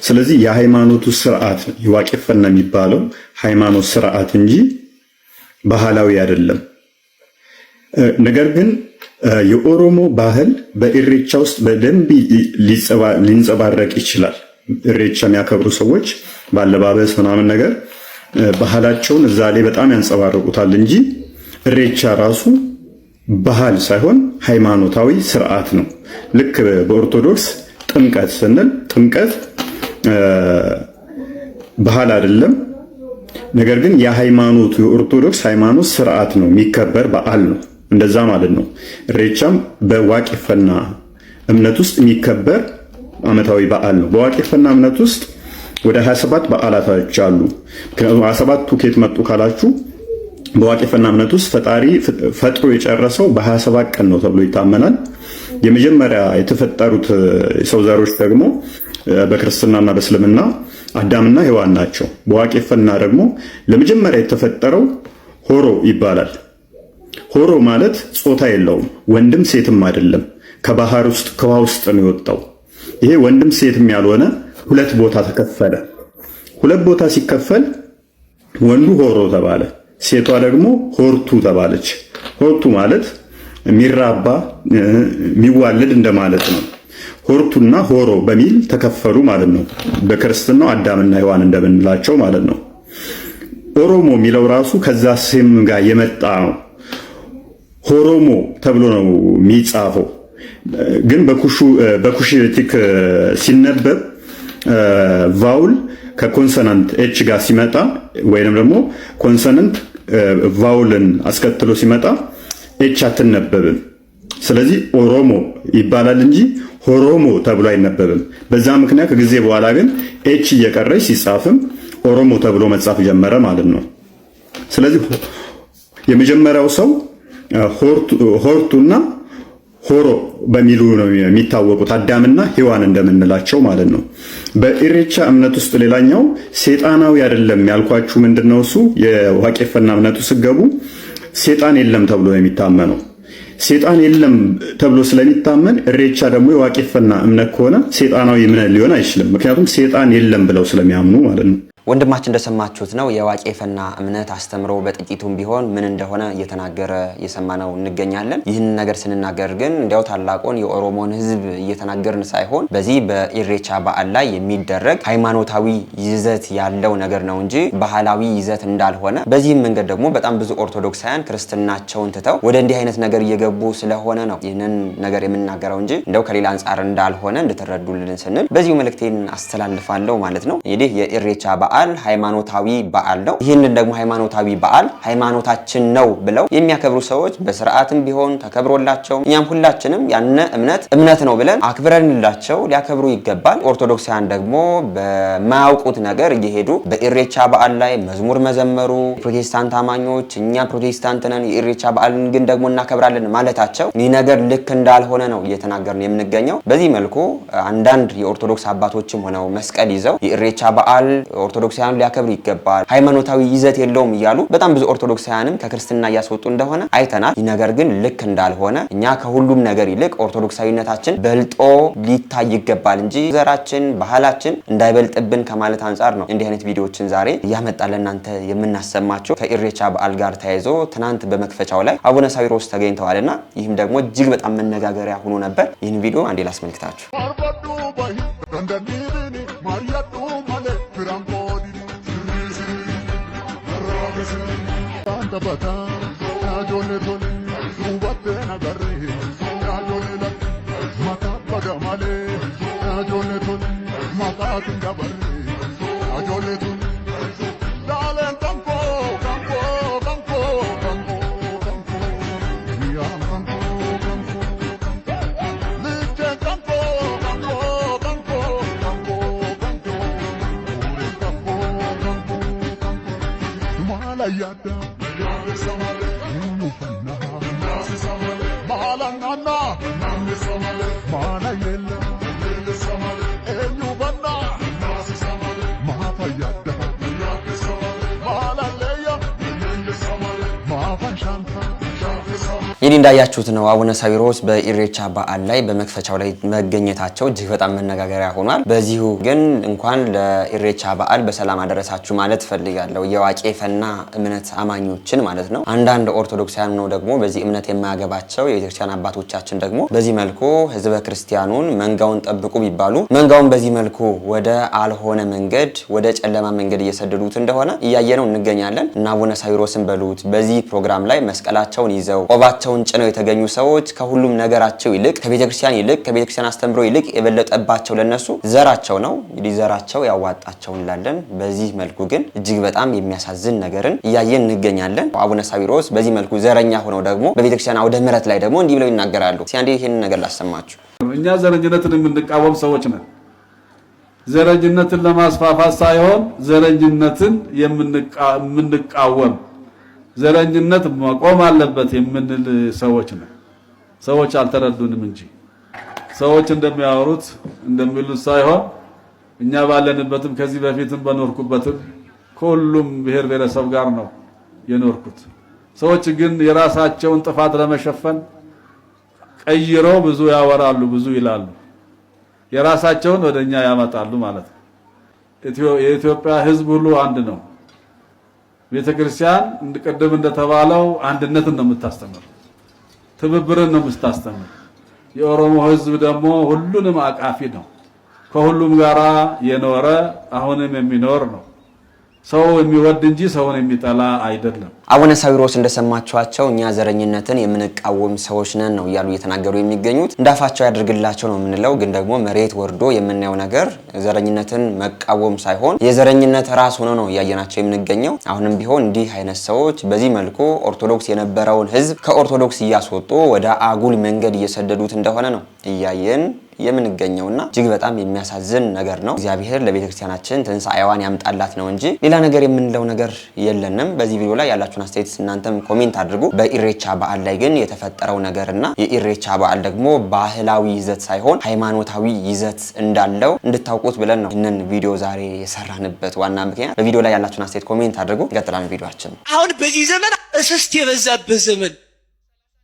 ስለዚህ የሃይማኖቱ ስርዓት የዋቄፈና የሚባለው ሃይማኖት ስርዓት እንጂ ባህላዊ አይደለም። ነገር ግን የኦሮሞ ባህል በኢሬቻ ውስጥ በደንብ ሊንጸባረቅ ይችላል። ኢሬቻ የሚያከብሩ ሰዎች ባለባበስ ምናምን ነገር ባህላቸውን እዛ ላይ በጣም ያንጸባርቁታል እንጂ ኢሬቻ ራሱ ባህል ሳይሆን ሃይማኖታዊ ስርዓት ነው። ልክ በኦርቶዶክስ ጥምቀት ስንል ጥምቀት ባህል አይደለም፣ ነገር ግን የሃይማኖቱ የኦርቶዶክስ ሃይማኖት ስርዓት ነው፣ የሚከበር በዓል ነው። እንደዛ ማለት ነው። ኢሬቻም በዋቄፈና እምነት ውስጥ የሚከበር ዓመታዊ በዓል ነው። በዋቄፈና እምነት ውስጥ ወደ 27 በዓላቶች አሉ። ምክንያቱም 27ቱ ከየት መጡ ካላችሁ በዋቄፈና እምነት ውስጥ ፈጣሪ ፈጥሮ የጨረሰው በ27 ቀን ነው ተብሎ ይታመናል። የመጀመሪያ የተፈጠሩት የሰው ዘሮች ደግሞ በክርስትናና በእስልምና አዳምና ሔዋን ናቸው። በዋቄፈና ደግሞ ለመጀመሪያ የተፈጠረው ሆሮ ይባላል። ሆሮ ማለት ጾታ የለውም፣ ወንድም ሴትም አይደለም። ከባህር ውስጥ ከውሃ ውስጥ ነው የወጣው። ይሄ ወንድም ሴትም ያልሆነ ሁለት ቦታ ተከፈለ። ሁለት ቦታ ሲከፈል ወንዱ ሆሮ ተባለ፣ ሴቷ ደግሞ ሆርቱ ተባለች። ሆርቱ ማለት የሚራባ የሚዋለድ እንደማለት ነው። ሆርቱና ሆሮ በሚል ተከፈሉ ማለት ነው። በክርስትናው አዳምና ሔዋን እንደምንላቸው ማለት ነው። ኦሮሞ የሚለው ራሱ ከዛ ስም ጋር የመጣ ነው። ሆሮሞ ተብሎ ነው የሚጻፈው፣ ግን በኩሽቲክ ሲነበብ ቫውል ከኮንሶናንት ኤች ጋር ሲመጣ ወይንም ደግሞ ኮንሶናንት ቫውልን አስከትሎ ሲመጣ ኤች አትነበብም። ስለዚህ ኦሮሞ ይባላል እንጂ ሆሮሞ ተብሎ አይነበብም። በዛ ምክንያት ከጊዜ በኋላ ግን ኤች እየቀረች ሲጻፍም ኦሮሞ ተብሎ መጻፍ ጀመረ ማለት ነው። ስለዚህ የመጀመሪያው ሰው ሆርቱና ሆሮ በሚሉ ነው የሚታወቁት፣ አዳምና ሔዋን እንደምንላቸው ማለት ነው። በኢሬቻ እምነት ውስጥ ሌላኛው ሴጣናዊ አይደለም ያልኳችሁ ምንድነው? እሱ የዋቄፈና እምነቱ ስገቡ ሴጣን የለም ተብሎ ነው የሚታመነው። ሴጣን የለም ተብሎ ስለሚታመን ኢሬቻ ደግሞ የዋቄፈና እምነት ከሆነ ሴጣናዊ እምነት ሊሆን አይችልም። ምክንያቱም ሴጣን የለም ብለው ስለሚያምኑ ማለት ነው። ወንድማችን እንደሰማችሁት ነው የዋቄፈና እምነት አስተምሮ በጥቂቱም ቢሆን ምን እንደሆነ እየተናገረ እየሰማነው እንገኛለን። ይህን ነገር ስንናገር ግን እንዲያው ታላቁን የኦሮሞን ሕዝብ እየተናገርን ሳይሆን በዚህ በኢሬቻ በዓል ላይ የሚደረግ ሃይማኖታዊ ይዘት ያለው ነገር ነው እንጂ ባህላዊ ይዘት እንዳልሆነ፣ በዚህም መንገድ ደግሞ በጣም ብዙ ኦርቶዶክሳውያን ክርስትናቸውን ትተው ወደ እንዲህ አይነት ነገር እየገቡ ስለሆነ ነው ይህንን ነገር የምናገረው እንጂ እንደው ከሌላ አንጻር እንዳልሆነ እንድትረዱልን ስንል በዚሁ መልእክቴን አስተላልፋለሁ ማለት ነው። እንግዲህ የኢሬቻ በዓል ሃይማኖታዊ በዓል ነው። ይህንን ደግሞ ሃይማኖታዊ በዓል ሃይማኖታችን ነው ብለው የሚያከብሩ ሰዎች በስርዓትም ቢሆን ተከብሮላቸው እኛም ሁላችንም ያነ እምነት ነው ብለን አክብረንላቸው ሊያከብሩ ይገባል። ኦርቶዶክሳውያን ደግሞ በማያውቁት ነገር እየሄዱ በኢሬቻ በዓል ላይ መዝሙር መዘመሩ፣ ፕሮቴስታንት አማኞች እኛ ፕሮቴስታንት ነን የኢሬቻ በዓልን ግን ደግሞ እናከብራለን ማለታቸው ይህ ነገር ልክ እንዳልሆነ ነው እየተናገርን የምንገኘው። በዚህ መልኩ አንዳንድ የኦርቶዶክስ አባቶችም ሆነው መስቀል ይዘው የኢሬቻ በዓል ኦርቶዶክሳውያን ሊያከብር ይገባል፣ ሃይማኖታዊ ይዘት የለውም እያሉ በጣም ብዙ ኦርቶዶክሳውያንም ከክርስትና እያስወጡ እንደሆነ አይተናል። ይህ ነገር ግን ልክ እንዳልሆነ እኛ ከሁሉም ነገር ይልቅ ኦርቶዶክሳዊነታችን በልጦ ሊታይ ይገባል እንጂ ዘራችን ባህላችን እንዳይበልጥብን ከማለት አንጻር ነው እንዲህ አይነት ቪዲዮዎችን ዛሬ እያመጣለን እናንተ የምናሰማቸው። ከኢሬቻ በዓል ጋር ተያይዞ ትናንት በመክፈቻው ላይ አቡነ ሳዊሮስ ተገኝተዋልና ይህም ደግሞ እጅግ በጣም መነጋገሪያ ሆኖ ነበር። ይህን ቪዲዮ አንዴ ላስመልክታችሁ። ይህ እንዳያችሁት ነው አቡነ ሳዊሮስ በኢሬቻ በዓል ላይ በመክፈቻው ላይ መገኘታቸው እጅግ በጣም መነጋገሪያ ሆኗል። በዚሁ ግን እንኳን ለኢሬቻ በዓል በሰላም አደረሳችሁ ማለት ፈልጋለሁ። የዋቄፈና እምነት አማኞችን ማለት ነው። አንዳንድ ኦርቶዶክሳውያን ነው ደግሞ በዚህ እምነት የማያገባቸው የቤተክርስቲያን አባቶቻችን ደግሞ በዚህ መልኩ ህዝበ ክርስቲያኑን መንጋውን ጠብቁ ቢባሉ መንጋውን በዚህ መልኩ ወደ አልሆነ መንገድ ወደ ጨለማ መንገድ እየሰደዱት እንደሆነ እያየነው እንገኛለን። እና አቡነ ሳዊሮስን በሉት በዚህ ፕሮግራም ላይ መስቀላቸውን ይዘው ቆባቸው ጭነው የተገኙ ሰዎች ከሁሉም ነገራቸው ይልቅ ከቤተክርስቲያን ይልቅ ከቤተክርስቲያን አስተምሮ ይልቅ የበለጠባቸው ለነሱ ዘራቸው ነው። እንግዲህ ዘራቸው ያዋጣቸው እንላለን። በዚህ መልኩ ግን እጅግ በጣም የሚያሳዝን ነገርን እያየን እንገኛለን። አቡነ ሳዊሮስ በዚህ መልኩ ዘረኛ ሆነው ደግሞ በቤተክርስቲያን አውደ ምሕረት ላይ ደግሞ እንዲህ ብለው ይናገራሉ። ሲያንዴ ይሄን ነገር ላሰማችሁ። እኛ ዘረኝነትን የምንቃወም ሰዎች ነን። ዘረኝነትን ለማስፋፋት ሳይሆን ዘረኝነትን የምንቃወም ዘረኝነት መቆም አለበት የምንል ሰዎች ነን። ሰዎች አልተረዱንም እንጂ ሰዎች እንደሚያወሩት እንደሚሉት ሳይሆን እኛ ባለንበትም ከዚህ በፊትም በኖርኩበትም ከሁሉም ብሔር ብሔረሰብ ጋር ነው የኖርኩት። ሰዎች ግን የራሳቸውን ጥፋት ለመሸፈን ቀይረው ብዙ ያወራሉ፣ ብዙ ይላሉ፣ የራሳቸውን ወደኛ ያመጣሉ ማለት ነው። የኢትዮጵያ ሕዝብ ሁሉ አንድ ነው። ቤተክርስቲያን ቅድም እንደተባለው አንድነትን ነው የምታስተምር፣ ትብብርን ነው የምታስተምር። የኦሮሞ ህዝብ ደግሞ ሁሉንም አቃፊ ነው፣ ከሁሉም ጋራ የኖረ አሁንም የሚኖር ነው። ሰው የሚወድ እንጂ ሰውን የሚጠላ አይደለም። አቡነ ሳዊሮስ እንደሰማችኋቸው እኛ ዘረኝነትን የምንቃወም ሰዎች ነን ነው እያሉ እየተናገሩ የሚገኙት። እንዳፋቸው ያድርግላቸው ነው የምንለው። ግን ደግሞ መሬት ወርዶ የምናየው ነገር ዘረኝነትን መቃወም ሳይሆን የዘረኝነት ራስ ሆኖ ነው እያየናቸው የምንገኘው። አሁንም ቢሆን እንዲህ አይነት ሰዎች በዚህ መልኩ ኦርቶዶክስ የነበረውን ህዝብ ከኦርቶዶክስ እያስወጡ ወደ አጉል መንገድ እየሰደዱት እንደሆነ ነው እያየን የምንገኘውና እጅግ በጣም የሚያሳዝን ነገር ነው። እግዚአብሔር ለቤተክርስቲያናችን ትንሳኤዋን ያምጣላት ነው እንጂ ሌላ ነገር የምንለው ነገር የለንም። በዚህ ቪዲዮ ላይ ያላችሁን አስተያየት እናንተም ኮሜንት አድርጉ። በኢሬቻ በዓል ላይ ግን የተፈጠረው ነገርና የኢሬቻ በዓል ደግሞ ባህላዊ ይዘት ሳይሆን ሃይማኖታዊ ይዘት እንዳለው እንድታውቁት ብለን ነው ይህንን ቪዲዮ ዛሬ የሰራንበት ዋና ምክንያት። በቪዲዮ ላይ ያላችሁን አስተያየት ኮሜንት አድርጉ። ይቀጥላል ቪዲዮአችን። አሁን በዚህ ዘመን እስስት የበዛበት ዘመን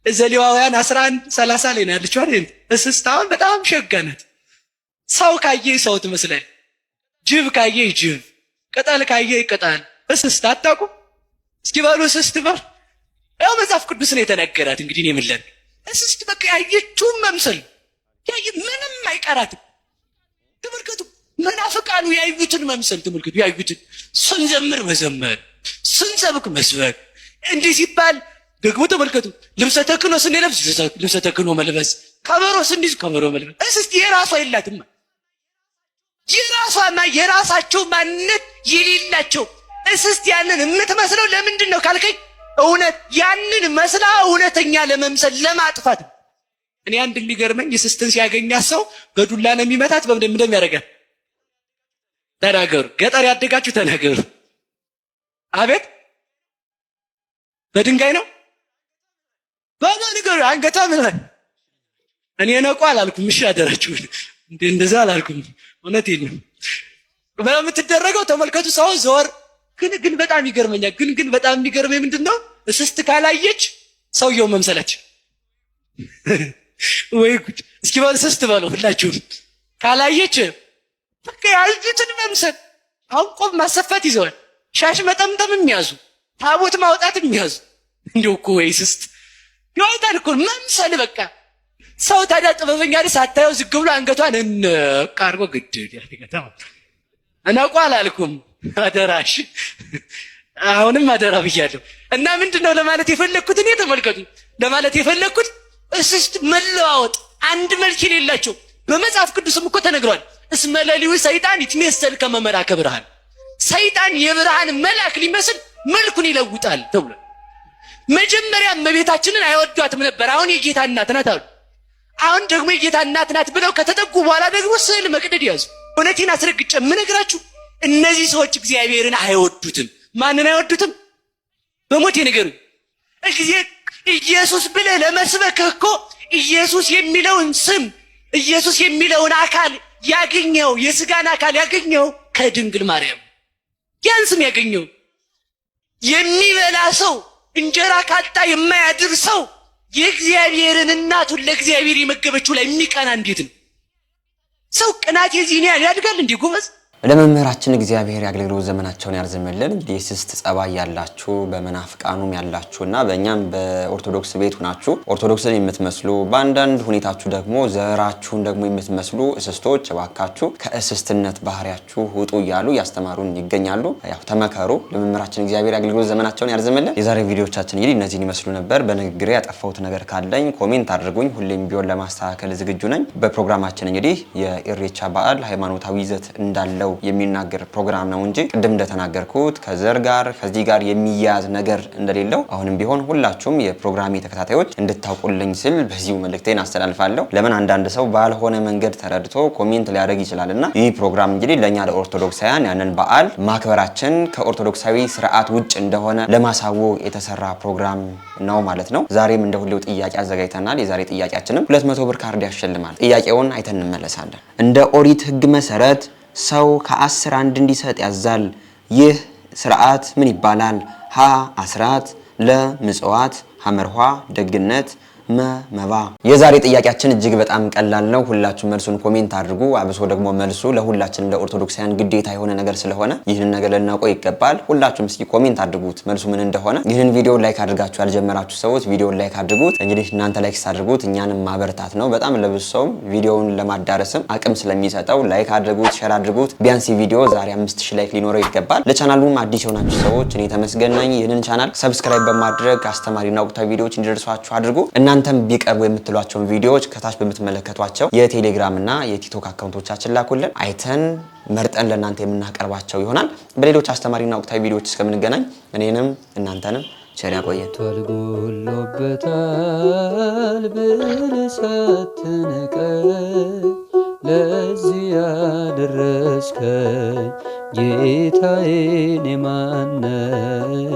ዘሌዋውያን 11:30 ላይ ነው ያለችው አይደል? እስስታውን በጣም ሸጋነት። ሰው ካየ ሰው ትመስላል፣ ጅብ ካየ ጅብ፣ ቅጠል ካየ ቅጠል። እስስት አታውቁም? እስኪ በሉ እስስት በል። ያው መጽሐፍ ቅዱስ ነው የተነገራት። እንግዲህ ነው የምለን እስስት በቃ ያየችውን መምሰል ያየ ምንም አይቀራትም። ተመልከቱ፣ መናፍቃኑ ያዩትን መምሰል ተመልከቱ። ያዩትን ስንዘምር መዘመር፣ ስንሰብክ መስበክ። እንዲህ ሲባል ደግሞ ተመልከቱ፣ ልብሰ ተክህኖ ስንለብስ ልብሰ ተክህኖ መልበስ፣ ከበሮ ስንይዝ ከበሮ መልበስ። እስስት የራሷ የላትም። የራሷና የራሳቸው ማንነት የሌላቸው እስስት ያንን የምትመስለው ለምንድን ነው ካልከኝ፣ እውነት ያንን መስላ እውነተኛ ለመምሰል ለማጥፋት። እኔ አንድ የሚገርመኝ እስስትን ሲያገኛት ሰው በዱላ ነው የሚመታት። በምንድን እንደሚያደርጋት ተናገሩ። ገጠር ያደጋችሁ ተናገሩ። አቤት በድንጋይ ነው ባባንገሩ አንገታ ምን እኔ ነቁ አላልኩም። እሺ አደራችሁ እንደዛ አላልኩም። እውነቴን ነው በምትደረገው ተመልከቱ። ሰው ዞር ግን በጣም ይገርመኛል። ግን በጣም የሚገርመኝ ምንድነው እስስት ካላየች ሰውየው መምሰላች። ወይ ጉድ! እስኪ በል እስስት በሉ ሁላችሁም። ካላየች በቃ ያዩትን መምሰል። አሁን ቆብ ማሰፋት ይዘዋል፣ ሻሽ መጠምጠም የሚያዙ፣ ታቦት ማውጣት የሚያዙ። እንደው እኮ ወይ እስስት ይወጣል እኮ መምሰል። በቃ ሰው ታዲያ ጥበበኛ አይደል? ሳታየው ዝግ ብሎ አንገቷን እንቅ አድርጎ ግድል ያደርጋታል። እነቁ አላልኩም፣ አደራሽ። አሁንም አደራ ብያለሁ። እና ምንድነው ለማለት የፈለኩት እኔ ተመልከቱ፣ ለማለት የፈለኩት እስስት መለዋወጥ፣ አንድ መልክ የሌላቸው። በመጽሐፍ ቅዱስም እኮ ተነግሯል። እስመ ሌሊሁ ሰይጣን ይትሜሰል ከመ መልአከ ብርሃን፣ ሰይጣን የብርሃን መልአክ ሊመስል መልኩን ይለውጣል ተብሎ መጀመሪያ እመቤታችንን አይወዷትም ነበር። አሁን የጌታ እናት ናት አሉ። አሁን ደግሞ የጌታ እናት ናት ብለው ከተጠጉ በኋላ ደግሞ ስዕል መቅደድ ያዙ። እውነቴን አስረግጬ የምነግራችሁ እነዚህ ሰዎች እግዚአብሔርን አይወዱትም። ማንን አይወዱትም? በሞቴ ነገሩ ኢየሱስ ብለህ ለመስበክ እኮ ኢየሱስ የሚለውን ስም ኢየሱስ የሚለውን አካል ያገኘው የስጋን አካል ያገኘው ከድንግል ማርያም ያን ስም ያገኘው የሚበላ ሰው እንጀራ ካጣ የማያድር ሰው የእግዚአብሔርን እናቱን ለእግዚአብሔር የመገበችው ላይ የሚቀና እንዴት ነው? ሰው ቅናት የዚህን ያድጋል እንዴ ጎበዝ? ለመምህራችን እግዚአብሔር ያገልግሎት ዘመናቸውን ያርዝምልን። እንግዲህ የስስት ጸባይ ያላችሁ በመናፍቃኑም ያላችሁና በእኛም በኦርቶዶክስ ቤት ሆናችሁ ኦርቶዶክስን የምትመስሉ በአንዳንድ ሁኔታችሁ ደግሞ ዘራችሁን ደግሞ የምትመስሉ እስስቶች እባካችሁ ከእስስትነት ባህሪያችሁ ውጡ እያሉ ያስተማሩን ይገኛሉ። ያው ተመከሩ። ለመምህራችን እግዚአብሔር ያገልግሎት ዘመናቸውን ያርዝምልን። የዛሬ ቪዲዮቻችን እንግዲህ እነዚህን ይመስሉ ነበር። በንግግሬ ያጠፋሁት ነገር ካለኝ ኮሜንት አድርጉኝ። ሁሌም ቢሆን ለማስተካከል ዝግጁ ነኝ። በፕሮግራማችን እንግዲህ የኢሬቻ በዓል ሃይማኖታዊ ይዘት እንዳለው የሚናገር ፕሮግራም ነው እንጂ ቅድም እንደተናገርኩት ከዘር ጋር ከዚህ ጋር የሚያያዝ ነገር እንደሌለው አሁንም ቢሆን ሁላችሁም የፕሮግራሚ ተከታታዮች እንድታውቁልኝ ስል በዚሁ መልእክቴን አስተላልፋለሁ። ለምን አንዳንድ ሰው ባልሆነ መንገድ ተረድቶ ኮሜንት ሊያደርግ ይችላልና ይህ ፕሮግራም እንግዲህ ለኛ ለኦርቶዶክሳውያን ያንን በዓል ማክበራችን ከኦርቶዶክሳዊ ስርዓት ውጭ እንደሆነ ለማሳወቅ የተሰራ ፕሮግራም ነው ማለት ነው። ዛሬም እንደሁሌው ጥያቄ አዘጋጅተናል። የዛሬ ጥያቄያችንም 200 ብር ካርድ ያሸልማል። ጥያቄውን አይተን እንመለሳለን። እንደ ኦሪት ሕግ መሰረት ሰው ከ10 አንድ እንዲሰጥ ያዛል። ይህ ስርዓት ምን ይባላል? ሀ አስራት፣ ለ ምጽዋት፣ ሐመርኋ ደግነት፣ መባ። የዛሬ ጥያቄያችን እጅግ በጣም ቀላል ነው። ሁላችሁም መልሱን ኮሜንት አድርጉ። አብሶ ደግሞ መልሱ ለሁላችንም ለኦርቶዶክሳውያን ግዴታ የሆነ ነገር ስለሆነ ይህንን ነገር ልናውቀው ይገባል። ሁላችሁም እስኪ ኮሜንት አድርጉት መልሱ ምን እንደሆነ። ይህንን ቪዲዮ ላይክ አድርጋችሁ ያልጀመራችሁ ሰዎች ቪዲዮን ላይክ አድርጉት። እንግዲህ እናንተ ላይክ አድርጉት እኛንም ማበረታት ነው። በጣም ለብዙ ሰው ቪዲዮውን ለማዳረስም አቅም ስለሚሰጠው ላይክ አድርጉት፣ ሼር አድርጉት። ቢያንስ ቪዲዮ ዛሬ 5000 ላይክ ሊኖረው ይገባል። ለቻናሉም አዲስ የሆናችሁ ሰዎች እኔ ተመስገን ነኝ። ይህንን ቻናል ሰብስክራይብ በማድረግ አስተማሪና ወቅታዊ ቪዲዮዎች እንዲደርሷችሁ አድርጉ። እናንተም ቢቀርቡ የምትሏቸውን ቪዲዮዎች ከታች በምትመለከቷቸው የቴሌግራም እና የቲክቶክ አካውንቶቻችን ላኩልን። አይተን መርጠን ለእናንተ የምናቀርባቸው ይሆናል። በሌሎች አስተማሪና ወቅታዊ ቪዲዮዎች እስከምንገናኝ እኔንም እናንተንም ቸር ያቆየን። ተልጎሎበታል ብልሰትንቀኝ ለዚህ ያደረስከኝ ጌታዬ እኔ ማን ነኝ?